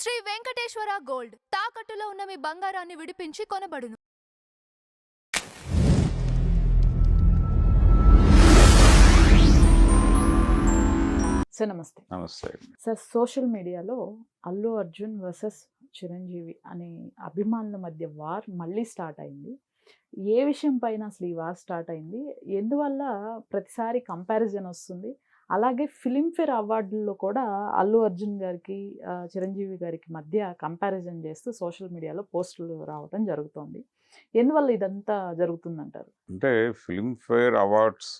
Shri Venkateswara gold తాకట్టులో ఉన్న మీ బంగారాన్ని విడిపించి కొనబడును. సార్ నమస్తే. నమస్తే. సార్ సోషల్ మీడియాలో అల్లు అర్జున్ వర్సెస్ చిరంజీవి అనే అభిమానుల మధ్య వార్ మళ్ళీ స్టార్ట్ అయింది. ఏ విషయం పైన అసలు ఈ వార్ స్టార్ట్ అయింది? ఎందువల్ల ప్రతిసారి కంపారిజన్ వస్తుంది? అలాగే ఫిలింఫేర్ అవార్డుల్లో కూడా అల్లు అర్జున్ గారికి చిరంజీవి గారికి మధ్య కంపారిజన్ చేస్తూ సోషల్ మీడియాలో పోస్టులు రావడం జరుగుతోంది. ఎందువల్ల ఇదంతా జరుగుతుందంటారు? అంటే ఫిల్మ్ఫేర్ అవార్డ్స్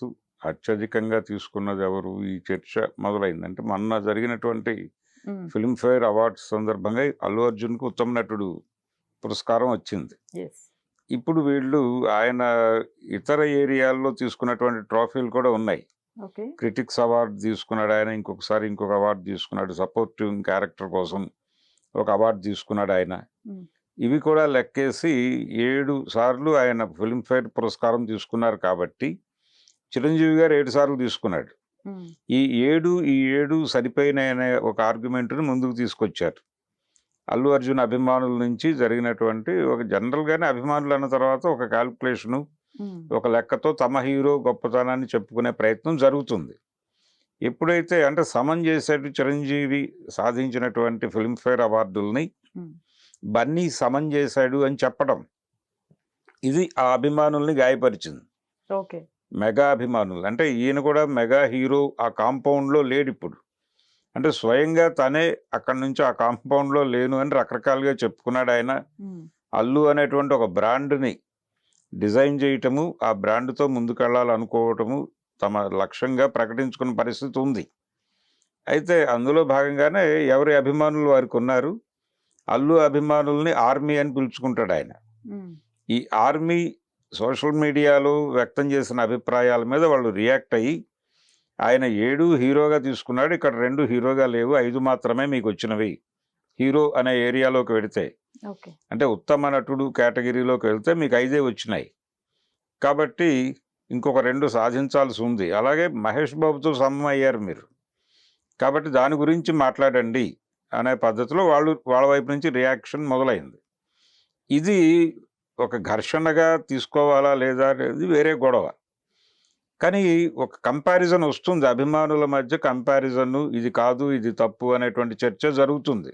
అత్యధికంగా తీసుకున్నది ఎవరు? ఈ చర్చ మొదలైంది. అంటే మొన్న జరిగినటువంటి ఫిల్మ్ఫేర్ అవార్డ్స్ సందర్భంగా అల్లు అర్జున్కు ఉత్తమ నటుడు పురస్కారం వచ్చింది. ఇప్పుడు వీళ్ళు ఆయన ఇతర ఏరియాల్లో తీసుకున్నటువంటి ట్రోఫీలు కూడా ఉన్నాయి. క్రిటిక్స్ అవార్డు తీసుకున్నాడు ఆయన, ఇంకొకసారి ఇంకొక అవార్డు తీసుకున్నాడు, సపోర్టివ్ క్యారెక్టర్ కోసం ఒక అవార్డు తీసుకున్నాడు ఆయన. ఇవి కూడా లెక్కేసి 7 సార్లు ఆయన ఫిల్మ్ఫేర్ పురస్కారం తీసుకున్నారు. కాబట్టి చిరంజీవి గారు 7 సార్లు తీసుకున్నాడు. ఈ 7 సరిపోయిన అనే ఒక ఆర్గ్యుమెంట్ను ముందుకు తీసుకొచ్చారు. అల్లు అర్జున్ అభిమానుల నుంచి జరిగినటువంటి ఒక జనరల్గానే అభిమానులు అన్న తర్వాత ఒక క్యాల్కులేషను, ఒక లెక్కతో తమ హీరో గొప్పతనాన్ని చెప్పుకునే ప్రయత్నం జరుగుతుంది. ఎప్పుడైతే అంటే సమన్ చేసేట్టు చిరంజీవి సాధించినటువంటి ఫిల్మ్ఫేర్ అవార్డుల్ని బన్నీ సమన్ చేశాడు అని చెప్పడం, ఇది ఆ అభిమానుల్ని గాయపరిచింది. మెగా అభిమానులు అంటే ఈయన కూడా మెగా హీరో ఆ కాంపౌండ్లో లేడు ఇప్పుడు. అంటే స్వయంగా తనే అక్కడి నుంచి ఆ కాంపౌండ్లో లేను అని రకరకాలుగా చెప్పుకున్నాడు ఆయన. అల్లు అనేటువంటి ఒక బ్రాండ్ని డిజైన్ చేయటము, ఆ బ్రాండ్తో ముందుకెళ్ళాలనుకోవటము తమ లక్ష్యంగా ప్రకటించుకున్న పరిస్థితి ఉంది. అయితే అందులో భాగంగానే ఎవరి అభిమానులు వారికి ఉన్నారు. అల్లు అభిమానుల్ని ఆర్మీ అని పిలుచుకుంటాడు ఆయన. ఈ ఆర్మీ సోషల్ మీడియాలో వ్యక్తం చేసిన అభిప్రాయాల మీద వాళ్ళు రియాక్ట్ అయ్యి ఆయన 7 హీరోగా తీసుకున్నాడు, ఇక్కడ 2 హీరోగా లేవు, 5 మాత్రమే మీకు వచ్చినవి హీరో అనే ఏరియాలోకి వెళితే, అంటే ఉత్తమ నటుడు కేటగిరీలోకి వెళ్తే మీకు 5 వచ్చినాయి. కాబట్టి ఇంకొక 2 సాధించాల్సి ఉంది. అలాగే మహేష్ బాబుతో సమం అయ్యారు మీరు, కాబట్టి దాని గురించి మాట్లాడండి అనే పద్ధతిలో వాళ్ళ వైపు నుంచి రియాక్షన్ మొదలైంది. ఇది ఒక ఘర్షణగా తీసుకోవాలా లేదా అనేది వేరే గొడవ. కానీ ఒక కంపారిజన్ వస్తుంది అభిమానుల మధ్య. కంపారిజన్ ఇది కాదు ఇది తప్పు అనేటువంటి చర్చ జరుగుతుంది.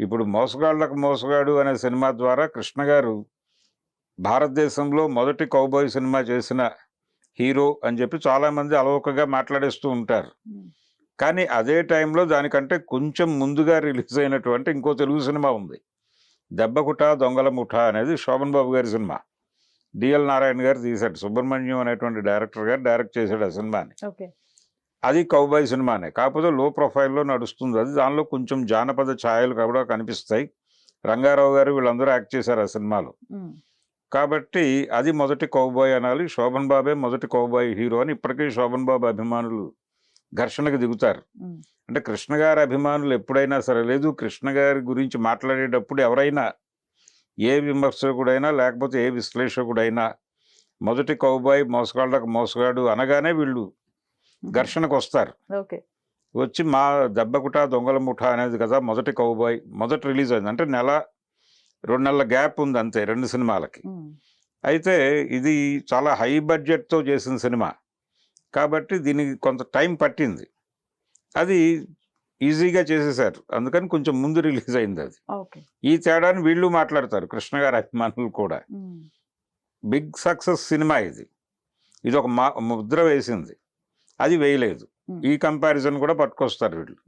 ఇప్పుడు మోసగాళ్ళకు మోసగాడు అనే సినిమా ద్వారా కృష్ణ గారు భారతదేశంలో మొదటి కౌబాయ్ సినిమా చేసిన హీరో అని చెప్పి చాలామంది అలవోకగా మాట్లాడేస్తూ ఉంటారు. కానీ అదే టైంలో దానికంటే కొంచెం ముందుగా రిలీజ్ అయినటువంటి ఇంకో తెలుగు సినిమా ఉంది, దెబ్బకుట దొంగల ముఠా అనేది శోభన్ బాబు గారి సినిమా. డిఎల్ నారాయణ గారు తీశాడు, సుబ్రహ్మణ్యం అనేటువంటి డైరెక్టర్ గారు డైరెక్ట్ చేశాడు ఆ సినిమాని. అది కౌబాయ్ సినిమానే, కాకపోతే లో ప్రొఫైల్లో నడుస్తుంది అది. దానిలో కొంచెం జానపద ఛాయలు కూడా కనిపిస్తాయి. రంగారావు గారు వీళ్ళందరూ యాక్ట్ చేశారు ఆ సినిమాలో. కాబట్టి అది మొదటి కౌబాయ్ అనాలి. శోభన్ బాబే మొదటి కౌబాయ్ హీరో అని ఇప్పటికీ శోభన్ బాబు అభిమానులు ఘర్షణకు దిగుతారు. అంటే కృష్ణ గారి అభిమానులు ఎప్పుడైనా సరే, లేదు కృష్ణ గారి గురించి మాట్లాడేటప్పుడు ఎవరైనా, ఏ విమర్శకుడైనా లేకపోతే ఏ విశ్లేషకుడైనా మొదటి కౌబాయ్ మోసగాళ్ళకు మోసగాడు అనగానే వీళ్ళు ఘర్షణకు వస్తారు. వచ్చి మా దెబ్బకుట దొంగల ముఠా అనేది కదా మొదటి కౌబాయ్, మొదటి రిలీజ్ అయింది అంటే 1-2 నెలల గ్యాప్ ఉంది అంతే 2 సినిమాలకి. అయితే ఇది చాలా హై బడ్జెట్తో చేసిన సినిమా కాబట్టి దీనికి కొంత టైం పట్టింది. అది ఈజీగా చేసేసారు, అందుకని కొంచెం ముందు రిలీజ్ అయింది అది. ఈ తేడాని వీళ్ళు మాట్లాడతారు కృష్ణ గారి అభిమానులు కూడా. బిగ్ సక్సెస్ సినిమా ఇది, ఇది ఒక ముద్ర వేసింది, అది వేయలేదు. ఈ కంపారిజన్ కూడా పట్టుకొస్తారు వీళ్ళు.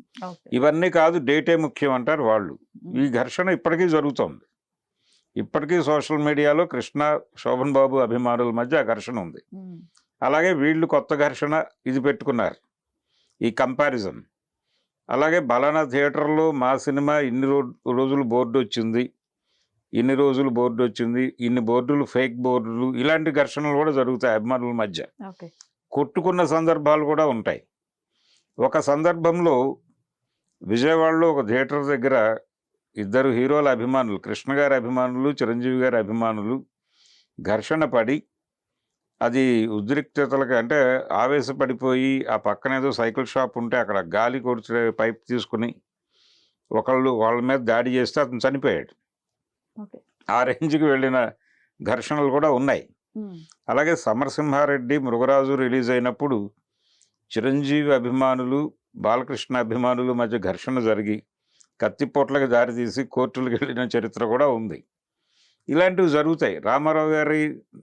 ఇవన్నీ కాదు, డేటే ముఖ్యం అంటారు వాళ్ళు. ఈ ఘర్షణ ఇప్పటికీ జరుగుతోంది. ఇప్పటికీ సోషల్ మీడియాలో కృష్ణ శోభన్ బాబు అభిమానుల మధ్య ఆ ఘర్షణ ఉంది. అలాగే వీళ్ళు కొత్త ఘర్షణ ఇది పెట్టుకున్నారు, ఈ కంపారిజన్. అలాగే బలానా థియేటర్లో మా సినిమా ఇన్ని రోజులు బోర్డు వచ్చింది, ఇన్ని రోజులు బోర్డు వచ్చింది, ఇన్ని బోర్డులు ఫేక్ బోర్డులు, ఇలాంటి ఘర్షణలు కూడా జరుగుతాయి అభిమానుల మధ్య. కొట్టుకున్న సందర్భాలు కూడా ఉంటాయి. ఒక సందర్భంలో విజయవాడలో ఒక థియేటర్ దగ్గర 2 హీరోల అభిమానులు, కృష్ణ గారి అభిమానులు చిరంజీవి గారి అభిమానులు ఘర్షణ పడి, అది ఉద్రిక్తతలకి అంటే ఆవేశపడిపోయి ఆ పక్కన ఏదో సైకిల్ షాప్ ఉంటే అక్కడ గాలి కొడిచే పైప్ తీసుకుని ఒకళ్ళు వాళ్ళ మీద దాడి చేస్తే అతను చనిపోయాడు. ఓకే. ఆ రేంజ్కి వెళ్ళిన ఘర్షణలు కూడా ఉన్నాయి. అలాగే సమరసింహారెడ్డి, మృగరాజు రిలీజ్ అయినప్పుడు చిరంజీవి అభిమానులు, బాలకృష్ణ అభిమానులు మధ్య ఘర్షణ జరిగి కత్తిపోట్లకు దారితీసి కోర్టులకు వెళ్ళిన చరిత్ర కూడా ఉంది. ఇలాంటివి జరుగుతాయి. రామారావు గారి,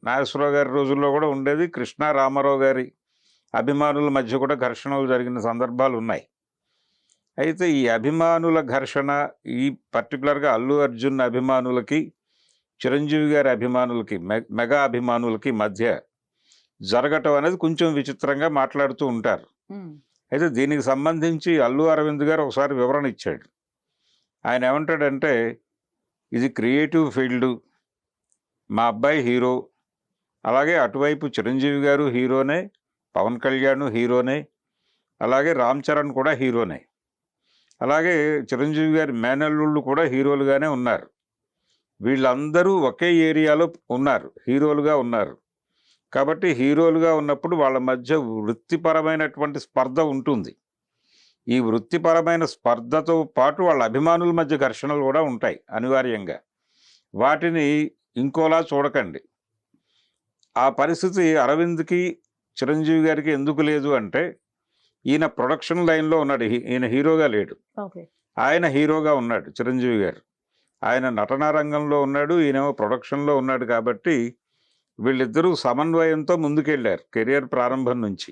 నాగేశ్వరరావు గారి రోజుల్లో కూడా ఉండేది. కృష్ణ రామారావు గారి అభిమానుల మధ్య కూడా ఘర్షణలు జరిగిన సందర్భాలు ఉన్నాయి. అయితే ఈ అభిమానుల ఘర్షణ, ఈ పర్టికులర్గా అల్లు అర్జున్ అభిమానులకి, చిరంజీవి గారి అభిమానులకి, మెగా అభిమానులకి మధ్య జరగటం అనేది కొంచెం విచిత్రంగా మాట్లాడుతూ ఉంటారు. అయితే దీనికి సంబంధించి అల్లు అరవింద్ గారు ఒకసారి వివరణ ఇచ్చాడు. ఆయన ఏమంటాడంటే, ఇది క్రియేటివ్ ఫీల్డ్, మా అబ్బాయి హీరో, అలాగే అటువైపు చిరంజీవి గారు హీరోనే, పవన్ కళ్యాణ్ హీరోనే, అలాగే రామ్ చరణ్ కూడా హీరోనే, అలాగే చిరంజీవి గారి మేనల్లుళ్ళు కూడా హీరోలుగానే ఉన్నారు. వీళ్ళందరూ ఒకే ఏరియాలో ఉన్నారు, హీరోలుగా ఉన్నారు. కాబట్టి హీరోలుగా ఉన్నప్పుడు వాళ్ళ మధ్య వృత్తిపరమైనటువంటి స్పర్ధ ఉంటుంది. ఈ వృత్తిపరమైన స్పర్ధతో పాటు వాళ్ళ అభిమానుల మధ్య ఘర్షణలు కూడా ఉంటాయి అనివార్యంగా. వాటిని ఇంకోలా చూడకండి. ఆ పరిస్థితి అరవింద్కి, చిరంజీవి గారికి ఎందుకు లేదు అంటే, ఈయన ప్రొడక్షన్ లైన్లో ఉన్నాడు, ఈయన హీరోగా లేడు. ఆయన హీరోగా ఉన్నాడు చిరంజీవి గారు. ఆయన నటనా రంగంలో ఉన్నాడు, ఈయనేమో ప్రొడక్షన్లో ఉన్నాడు. కాబట్టి వీళ్ళిద్దరూ సమన్వయంతో ముందుకెళ్ళారు కెరియర్ ప్రారంభం నుంచి.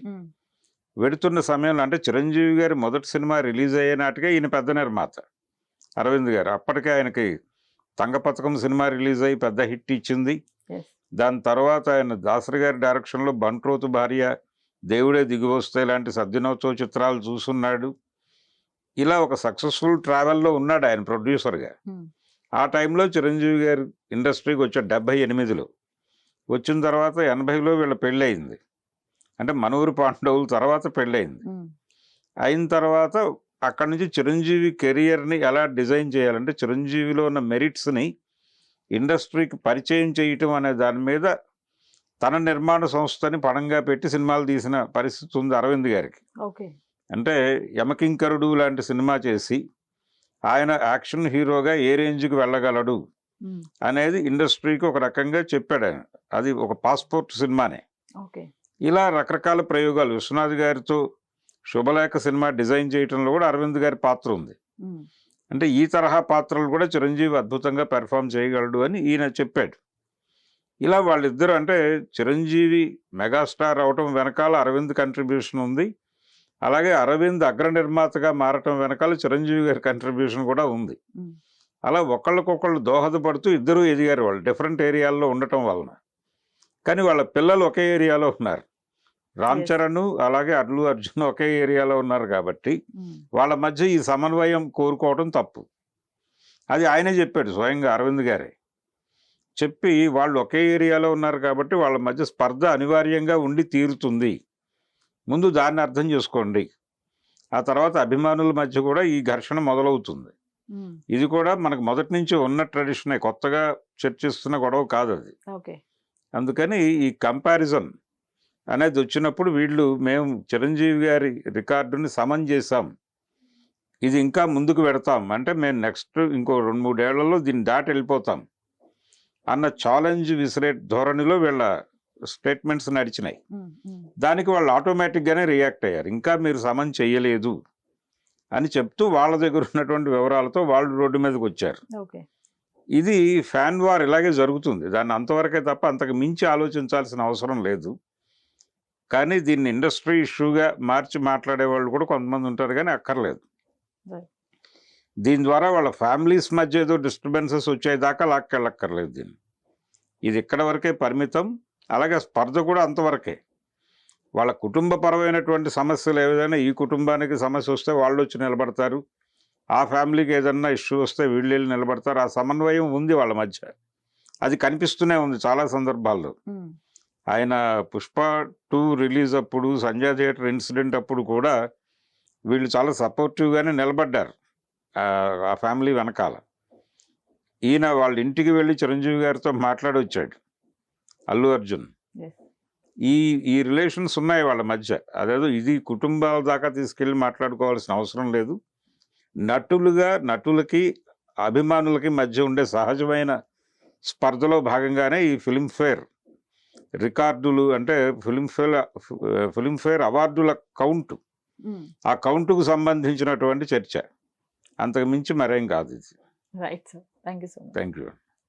వెడుతున్న సమయంలో, అంటే చిరంజీవి గారి మొదటి సినిమా రిలీజ్ అయ్యే నాటికే ఈయన పెద్ద నిర్మాత అరవింద్ గారు. అప్పటికే ఆయనకి తంగపతకం సినిమా రిలీజ్ అయ్యి పెద్ద హిట్ ఇచ్చింది. దాని తర్వాత ఆయన దాసరి గారి డైరెక్షన్లో బంట్రోతు భార్య, దేవుడే దిగివస్తే లాంటి సద్దినోత్సవ చిత్రాలు చూసున్నాడు. ఇలా ఒక సక్సెస్ఫుల్ ట్రావెల్లో ఉన్నాడు ఆయన ప్రొడ్యూసర్గా. ఆ టైంలో చిరంజీవి గారు ఇండస్ట్రీకి వచ్చాడు 78లో. వచ్చిన తర్వాత 80లో వీళ్ళ పెళ్ళయింది. అంటే మనూరు పాండవుల తర్వాత పెళ్ళయింది. అయిన తర్వాత అక్కడి నుంచి చిరంజీవి కెరియర్ని ఎలా డిజైన్ చేయాలంటే, చిరంజీవిలో ఉన్న మెరిట్స్ని ఇండస్ట్రీకి పరిచయం చేయటం అనే దాని మీద తన నిర్మాణ సంస్థని పణంగా పెట్టి సినిమాలు తీసిన పరిస్థితి ఉంది అరవింద్ గారికి. అంటే యమకింకరుడు లాంటి సినిమా చేసి ఆయన యాక్షన్ హీరోగా ఏ రేంజ్కి వెళ్ళగలడు అనేది ఇండస్ట్రీకి ఒక రకంగా చెప్పాడు ఆయన. అది ఒక పాస్పోర్ట్ సినిమానే. ఇలా రకరకాల ప్రయోగాలు, విశ్వనాథ్ గారితో శుభలేఖ సినిమా డిజైన్ చేయటంలో కూడా అరవింద్ గారి పాత్ర ఉంది. అంటే ఈ తరహా పాత్రలు కూడా చిరంజీవి అద్భుతంగా పెర్ఫామ్ చేయగలడు అని ఈయన చెప్పాడు. ఇలా వాళ్ళిద్దరూ, అంటే చిరంజీవి మెగాస్టార్ అవటం వెనకాల అరవింద్ కంట్రిబ్యూషన్ ఉంది, అలాగే అరవింద్ అగ్ర నిర్మాతగా మారటం వెనకాల చిరంజీవి గారి కంట్రిబ్యూషన్ కూడా ఉంది. అలా ఒకళ్ళకొకళ్ళు దోహదపడుతూ ఇద్దరూ ఎదిగారు వాళ్ళు డిఫరెంట్ ఏరియాల్లో ఉండటం వలన. కానీ వాళ్ళ పిల్లలు ఒకే ఏరియాలో ఉన్నారు. రామ్ చరణ్ అలాగే అల్లు అర్జున్ ఒకే ఏరియాలో ఉన్నారు. కాబట్టి వాళ్ళ మధ్య ఈ సమన్వయం కోరుకోవడం తప్పు. అది ఆయనే చెప్పాడు స్వయంగా, అరవింద్ గారే చెప్పి, వాళ్ళు ఒకే ఏరియాలో ఉన్నారు కాబట్టి వాళ్ళ మధ్య స్పర్ధ అనివార్యంగా ఉండి తీరుతుంది, ముందు దాన్ని అర్థం చేసుకోండి, ఆ తర్వాత అభిమానుల మధ్య కూడా ఈ ఘర్షణ మొదలవుతుంది. ఇది కూడా మనకు మొదటి నుంచి ఉన్న ట్రెడిషనే, కొత్తగా చర్చిస్తున్న గొడవ కాదు అది. అందుకని ఈ కంపారిజన్ అనేది వచ్చినప్పుడు వీళ్ళు, మేము చిరంజీవి గారి రికార్డుని సమన్ చేశాం, ఇది ఇంకా ముందుకు పెడతాం, అంటే మేము నెక్స్ట్ ఇంకో 2-3 ఏళ్లలో దీన్ని దాటి వెళ్ళిపోతాం అన్న ఛాలెంజ్ విసిరే ధోరణిలో వీళ్ళ స్టేట్మెంట్స్ నడిచినాయి. దానికి వాళ్ళు ఆటోమేటిక్గానే రియాక్ట్ అయ్యారు. ఇంకా మీరు సమన్ చెయ్యలేదు అని చెప్తూ వాళ్ళ దగ్గర ఉన్నటువంటి వివరాలతో వాళ్ళు రోడ్డు మీదకి వచ్చారు. ఇది ఫ్యాన్ వార్ ఇలాగే జరుగుతుంది. దాన్ని అంతవరకే తప్ప అంతకు మించి ఆలోచించాల్సిన అవసరం లేదు. కానీ దీన్ని ఇండస్ట్రీ ఇష్యూగా మార్చి మాట్లాడే వాళ్ళు కూడా కొంతమంది ఉంటారు, కానీ అక్కర్లేదు. దీని ద్వారా వాళ్ళ ఫ్యామిలీస్ మధ్య ఏదో డిస్టర్బెన్సెస్ వచ్చేదాకా లాక్కెళ్ళక్కర్లేదు దీన్ని. ఇది ఇక్కడ వరకే పరిమితం. అలాగే స్పర్ధ కూడా అంతవరకే. వాళ్ళ కుటుంబపరమైనటువంటి సమస్యలు ఏదైనా, ఈ కుటుంబానికి సమస్య వస్తే వాళ్ళు వచ్చి నిలబడతారు, ఆ ఫ్యామిలీకి ఏదన్నా ఇష్యూ వస్తే వీళ్ళు వెళ్ళి నిలబడతారు. ఆ సమన్వయం ఉంది వాళ్ళ మధ్య, అది కనిపిస్తూనే ఉంది చాలా సందర్భాల్లో. ఆయన పుష్ప 2 రిలీజ్ అప్పుడు, సంజయ్ థియేటర్ ఇన్సిడెంట్ అప్పుడు కూడా వీళ్ళు చాలా సపోర్టివ్గానే నిలబడ్డారు ఆ ఫ్యామిలీ వెనకాల. ఈయన వాళ్ళ ఇంటికి వెళ్ళి చిరంజీవి గారితో మాట్లాడి వచ్చాడు అల్లు అర్జున్. ఈ రిలేషన్స్ ఉన్నాయి వాళ్ళ మధ్య. అదేదో ఇది కుటుంబాల దాకా తీసుకెళ్ళి మాట్లాడుకోవాల్సిన అవసరం లేదు. నటులకి అభిమానులకి మధ్య ఉండే సహజమైన స్పర్ధలో భాగంగానే ఈ ఫిల్మ్ఫేర్ రికార్డులు అంటే ఫిల్మ్ఫేర్ అవార్డుల కౌంటు, ఆ కౌంటుకు సంబంధించినటువంటి చర్చ, అంతకు మించి మరేం కాదు ఇది. Right sir, thank you so much. Thank you.